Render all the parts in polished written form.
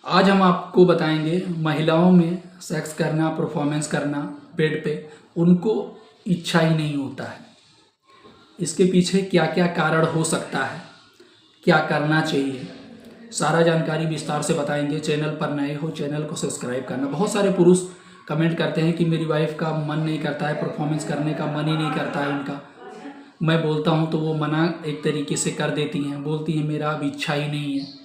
आज हम आपको बताएंगे महिलाओं में सेक्स करना, परफॉर्मेंस करना बेड पे उनको इच्छा ही नहीं होता है। इसके पीछे क्या क्या कारण हो सकता है, क्या करना चाहिए, सारा जानकारी विस्तार से बताएंगे। चैनल पर नए हो चैनल को सब्सक्राइब करना। बहुत सारे पुरुष कमेंट करते हैं कि मेरी वाइफ का मन नहीं करता है, परफॉर्मेंस करने का मन ही नहीं करता है उनका। मैं बोलता हूं तो वो मना एक तरीके से कर देती हैं, बोलती हैं मेरा अब इच्छा ही नहीं है।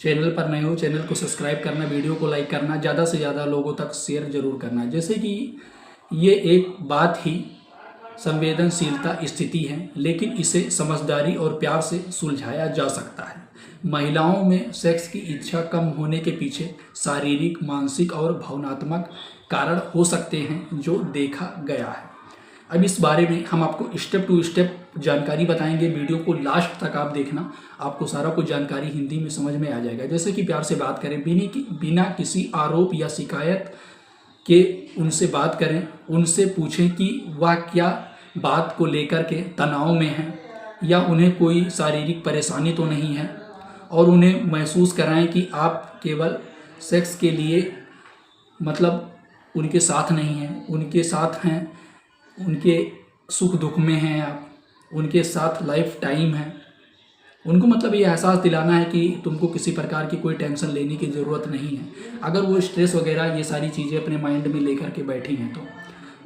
चैनल पर नए हो चैनल को सब्सक्राइब करना, वीडियो को लाइक करना, ज़्यादा से ज़्यादा लोगों तक शेयर जरूर करना। जैसे कि ये एक बात ही संवेदनशीलता स्थिति है, लेकिन इसे समझदारी और प्यार से सुलझाया जा सकता है। महिलाओं में सेक्स की इच्छा कम होने के पीछे शारीरिक, मानसिक और भावनात्मक कारण हो सकते हैं जो देखा गया है। अब इस बारे में हम आपको स्टेप टू स्टेप जानकारी बताएंगे। वीडियो को लास्ट तक आप देखना, आपको सारा कुछ जानकारी हिंदी में समझ में आ जाएगा। जैसे कि प्यार से बात करें, बिना किसी आरोप या शिकायत के उनसे बात करें, उनसे पूछें कि वह क्या बात को लेकर के तनाव में है या उन्हें कोई शारीरिक परेशानी तो नहीं है, और उन्हें महसूस कराएं कि आप केवल सेक्स के लिए मतलब उनके साथ नहीं हैं, उनके साथ हैं, उनके सुख दुख में हैं, आप उनके साथ लाइफ टाइम है। उनको मतलब ये एहसास दिलाना है कि तुमको किसी प्रकार की कोई टेंशन लेने की ज़रूरत नहीं है, अगर वो स्ट्रेस वगैरह ये सारी चीज़ें अपने माइंड में लेकर के बैठी हैं तो।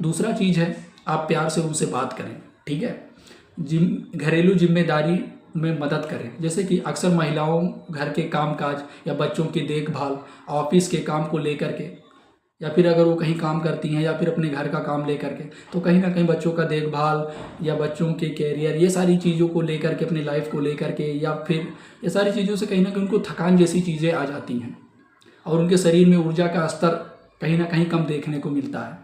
दूसरा चीज़ है, आप प्यार से उनसे बात करें, ठीक है। घरेलू जिम्मेदारी में मदद करें। जैसे कि अक्सर महिलाओं घर के कामकाज या बच्चों की देखभाल, ऑफिस के काम को लेकर के, या फिर अगर वो कहीं काम करती हैं या फिर अपने घर का काम लेकर के, तो कहीं ना कहीं बच्चों का देखभाल या बच्चों के कैरियर, ये सारी चीज़ों को लेकर के, अपनी लाइफ को लेकर के, या फिर ये सारी चीज़ों से कहीं ना कहीं उनको थकान जैसी चीज़ें आ जाती हैं और उनके शरीर में ऊर्जा का स्तर कहीं ना कहीं कम देखने को मिलता है।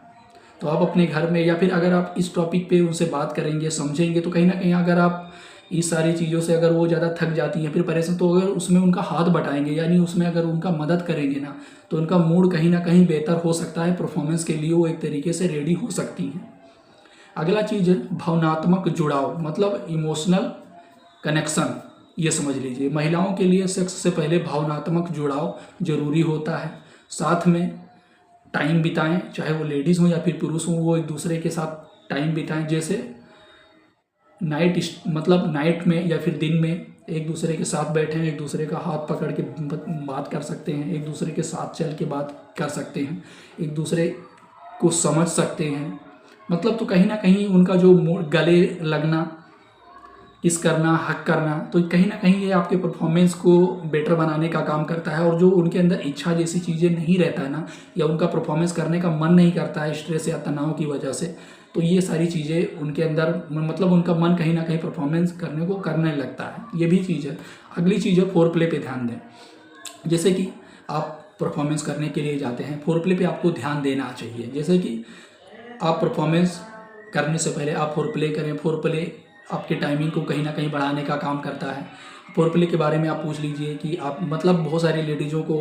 तो आप अपने घर में या फिर अगर आप इस टॉपिक पे उनसे बात करेंगे, समझेंगे, तो कहीं ना कहीं अगर आप इस सारी चीज़ों से अगर वो ज़्यादा थक जाती हैं फिर परेशान, तो अगर उसमें उनका हाथ बटाएंगे, यानी उसमें अगर उनका मदद करेंगे ना, तो उनका मूड कहीं ना कहीं बेहतर हो सकता है। परफॉर्मेंस के लिए वो एक तरीके से रेडी हो सकती हैं। अगला चीज़ है भावनात्मक जुड़ाव, मतलब इमोशनल कनेक्शन। ये समझ लीजिए, महिलाओं के लिए सेक्स से पहले भावनात्मक जुड़ाव जरूरी होता है। साथ में टाइम बिताएं, चाहे वो लेडीज़ हों या फिर पुरुष हों, वो एक दूसरे के साथ टाइम बिताएं। जैसे मतलब नाइट में या फिर दिन में एक दूसरे के साथ बैठें, एक दूसरे का हाथ पकड़ के बात कर सकते हैं, एक दूसरे के साथ चल के बात कर सकते हैं, एक दूसरे को समझ सकते हैं। मतलब तो कहीं ना कहीं उनका जो गले लगना, किस करना, हक करना, तो कहीं ना कहीं ये आपके परफॉर्मेंस को बेटर बनाने का काम करता है। और जो उनके अंदर इच्छा जैसी चीज़ें नहीं रहता है ना, या उनका परफॉर्मेंस करने का मन नहीं करता है स्ट्रेस या तनाव की वजह से, तो ये सारी चीज़ें उनके अंदर मतलब उनका मन कहीं ना कहीं परफॉर्मेंस करने को करने लगता है। ये भी चीज़ है। अगली चीज़ है फोर प्ले पे ध्यान दें। जैसे कि आप परफॉर्मेंस करने के लिए जाते हैं, फोर प्ले पे आपको ध्यान देना चाहिए। जैसे कि आप परफॉर्मेंस करने से पहले आप फोर प्ले करें। फोर प्ले आपके टाइमिंग को कहीं ना कहीं बढ़ाने का काम करता है। फोर प्ले के बारे में आप पूछ लीजिए कि आप मतलब बहुत सारी लेडीज़ों को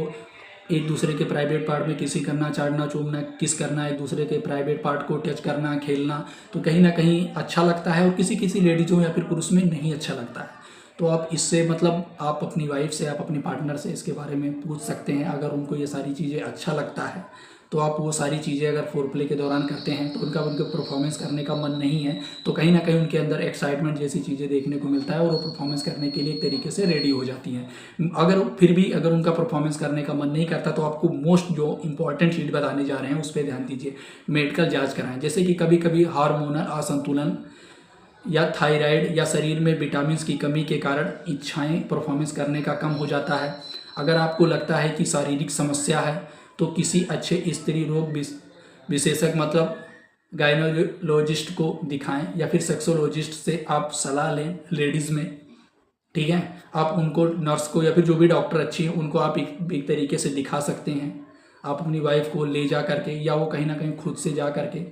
एक दूसरे के प्राइवेट पार्ट में किसी करना, चाटना, चूमना, किस करना, एक दूसरे के प्राइवेट पार्ट को टच करना, खेलना, तो कहीं ना कहीं अच्छा लगता है और किसी किसी लेडीज़ों या फिर पुरुष में नहीं अच्छा लगता है। तो आप इससे मतलब आप अपनी वाइफ से, आप अपनी पार्टनर से इसके बारे में पूछ सकते हैं। अगर उनको ये सारी चीज़ें अच्छा लगता है तो आप वो सारी चीज़ें अगर फोर प्ले के दौरान करते हैं तो उनके परफॉर्मेंस करने का मन नहीं है, तो कहीं ना कहीं उनके अंदर एक्साइटमेंट जैसी चीज़ें देखने को मिलता है और वो परफॉर्मेंस करने के लिए एक तरीके से रेडी हो जाती हैं। अगर फिर भी अगर उनका परफॉर्मेंस करने का मन नहीं करता, तो आपको मोस्ट जो इंपॉर्टेंट चीज़ बताने जा रहे हैं उस पर ध्यान दीजिए। मेडिकल जाँच कराएं। जैसे कि कभी कभी हार्मोनल असंतुलन या थायराइड या शरीर में विटामिन की कमी के कारण इच्छाएं परफॉर्मेंस करने का कम हो जाता है। अगर आपको लगता है कि शारीरिक समस्या है तो किसी अच्छे स्त्री रोग विशेषज्ञ मतलब गायनोलॉजिस्ट को दिखाएं, या फिर सेक्सोलॉजिस्ट से आप सलाह लें लेडीज़ में, ठीक है। आप उनको, नर्स को या फिर जो भी डॉक्टर अच्छी है उनको आप एक तरीके से दिखा सकते हैं। आप अपनी वाइफ को ले जा करके, या वो कहीं ना कहीं खुद से जा करके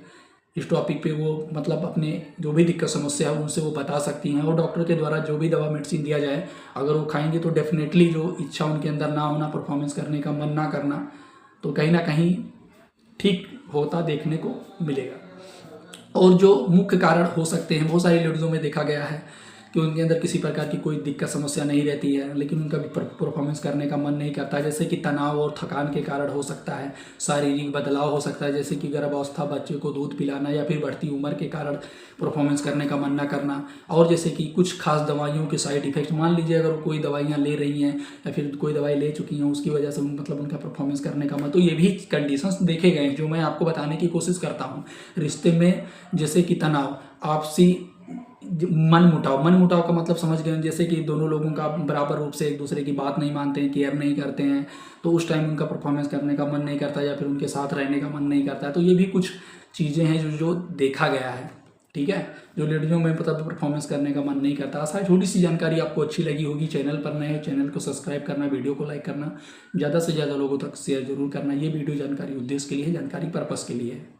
इस टॉपिक पे वो मतलब अपने जो भी दिक्कत समस्या है उनसे वो बता सकती हैं, और डॉक्टर के द्वारा जो भी दवा मेडिसिन दिया जाए अगर वो खाएंगे तो डेफिनेटली जो इच्छा उनके अंदर ना होना, परफॉर्मेंस करने का मन ना करना, तो कहीं ना कहीं ठीक होता देखने को मिलेगा। और जो मुख्य कारण हो सकते हैं, बहुत सारी लेडीज़ों में देखा गया है कि उनके अंदर किसी प्रकार की कोई दिक्कत समस्या नहीं रहती है, लेकिन उनका भी परफॉर्मेंस करने का मन नहीं करता, जैसे कि तनाव और थकान के कारण हो सकता है, शारीरिक बदलाव हो सकता है, जैसे कि गर्भावस्था, बच्चे को दूध पिलाना या फिर बढ़ती उम्र के कारण परफॉर्मेंस करने का मन ना करना, और जैसे कि कुछ खास दवाइयों के साइड इफेक्ट, मान लीजिए अगर वो कोई दवाइयाँ ले रही हैं या फिर कोई दवाई ले चुकी हैं, उसकी वजह से मतलब उनका परफॉर्मेंस करने का मन, तो ये भी कंडीशंस देखे गए हैं जो मैं आपको बताने की कोशिश करता हूँ। रिश्ते में जैसे कि तनाव, आपसी मन मुटाव का मतलब समझ गए, जैसे कि दोनों लोगों का बराबर रूप से एक दूसरे की बात नहीं मानते हैं, केयर नहीं करते हैं, तो उस टाइम उनका परफॉर्मेंस करने का मन नहीं करता या फिर उनके साथ रहने का मन नहीं करता है। तो ये भी कुछ चीज़ें हैं जो देखा गया है, ठीक है, जो लड़कियों में मतलब परफॉर्मेंस करने का मन नहीं करता। आशा छोटी सी जानकारी आपको अच्छी लगी होगी। चैनल पर नए हैं, चैनल को सब्सक्राइब करना, वीडियो को लाइक करना, ज़्यादा से ज़्यादा लोगों तक शेयर जरूर करना। ये वीडियो जानकारी उद्देश्य के लिए है, जानकारी पर्पस के लिए है।